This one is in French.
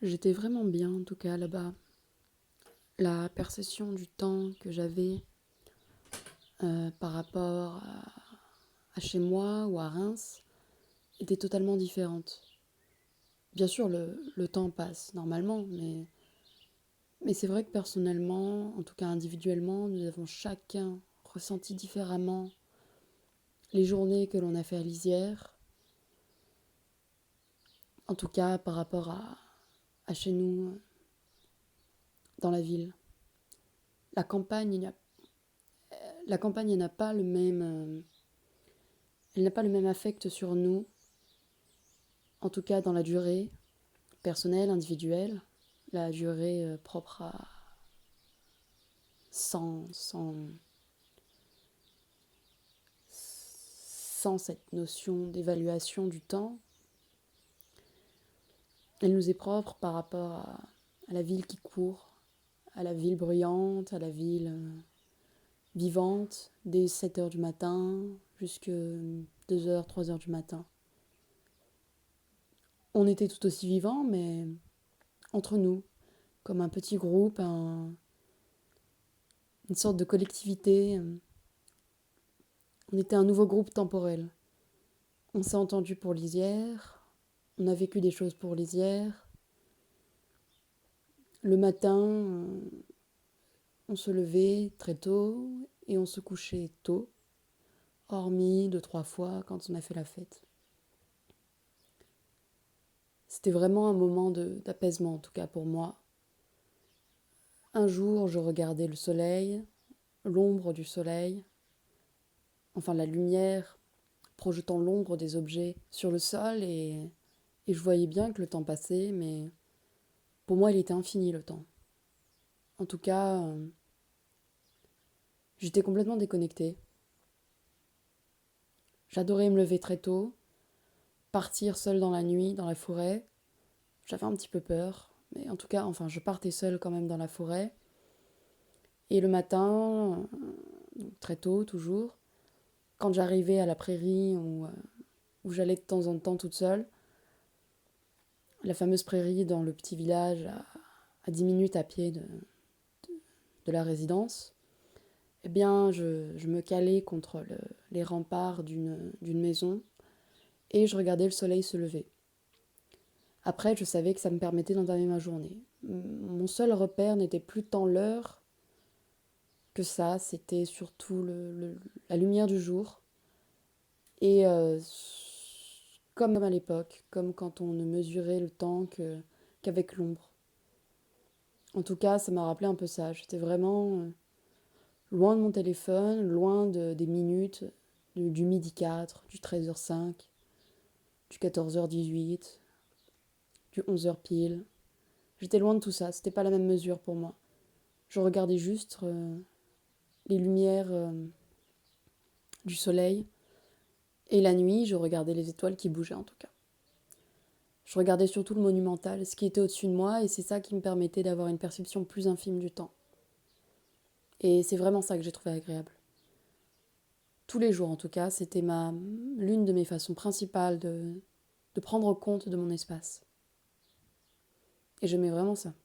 J'étais vraiment bien, en tout cas, là-bas. La perception du temps que j'avais par rapport à chez moi ou à Reims était totalement différente. Bien sûr, le temps passe normalement, mais c'est vrai que personnellement, en tout cas individuellement, nous avons chacun ressenti différemment les journées que l'on a fait à Lisières, en tout cas par rapport à chez nous, dans la ville. La campagne, la campagne n'a pas le même, elle n'a pas le même affect sur nous, en tout cas dans la durée personnelle, individuelle, la durée propre à sans, sans, sans cette notion d'évaluation du temps. Elle nous est propre par rapport à la ville qui court, à la ville bruyante, à la ville vivante, dès 7 heures du matin jusqu'à 2 heures, 3 heures du matin. On était tout aussi vivants, mais entre nous, comme un petit groupe, une sorte de collectivité. On était un nouveau groupe temporel. On s'est entendu pour Lisières, on a vécu des choses pour Lisières. Le matin, on se levait très tôt et on se couchait tôt, hormis 2-3 fois quand on a fait la fête. C'était vraiment un moment d'apaisement, en tout cas pour moi. Un jour, je regardais le soleil, l'ombre du soleil, enfin la lumière projetant l'ombre des objets sur le sol et je voyais bien que le temps passait, mais pour moi il était infini le temps. En tout cas, j'étais complètement déconnectée. J'adorais me lever très tôt, partir seule dans la nuit, dans la forêt. J'avais un petit peu peur, mais en tout cas, enfin, je partais seule quand même dans la forêt. Et le matin, très tôt toujours, quand j'arrivais à la prairie où j'allais de temps en temps toute seule, la fameuse prairie dans le petit village à 10 minutes à pied de la résidence, eh bien, je me calais contre les remparts d'une maison et je regardais le soleil se lever. Après, je savais que ça me permettait d'entamer ma journée. Mon seul repère n'était plus tant l'heure que ça, c'était surtout la lumière du jour. Et comme à l'époque, comme quand on ne mesurait le temps qu'avec l'ombre. En tout cas, ça m'a rappelé un peu ça. J'étais vraiment loin de mon téléphone, loin des minutes, du midi 4, du 13h05, du 14h18, du 11h pile. J'étais loin de tout ça, c'était pas la même mesure pour moi. Je regardais juste les lumières du soleil et la nuit, je regardais les étoiles qui bougeaient en tout cas. Je regardais surtout le monumental, ce qui était au-dessus de moi, et c'est ça qui me permettait d'avoir une perception plus infime du temps. Et c'est vraiment ça que j'ai trouvé agréable. Tous les jours en tout cas, c'était l'une de mes façons principales de prendre compte de mon espace. Et j'aimais vraiment ça.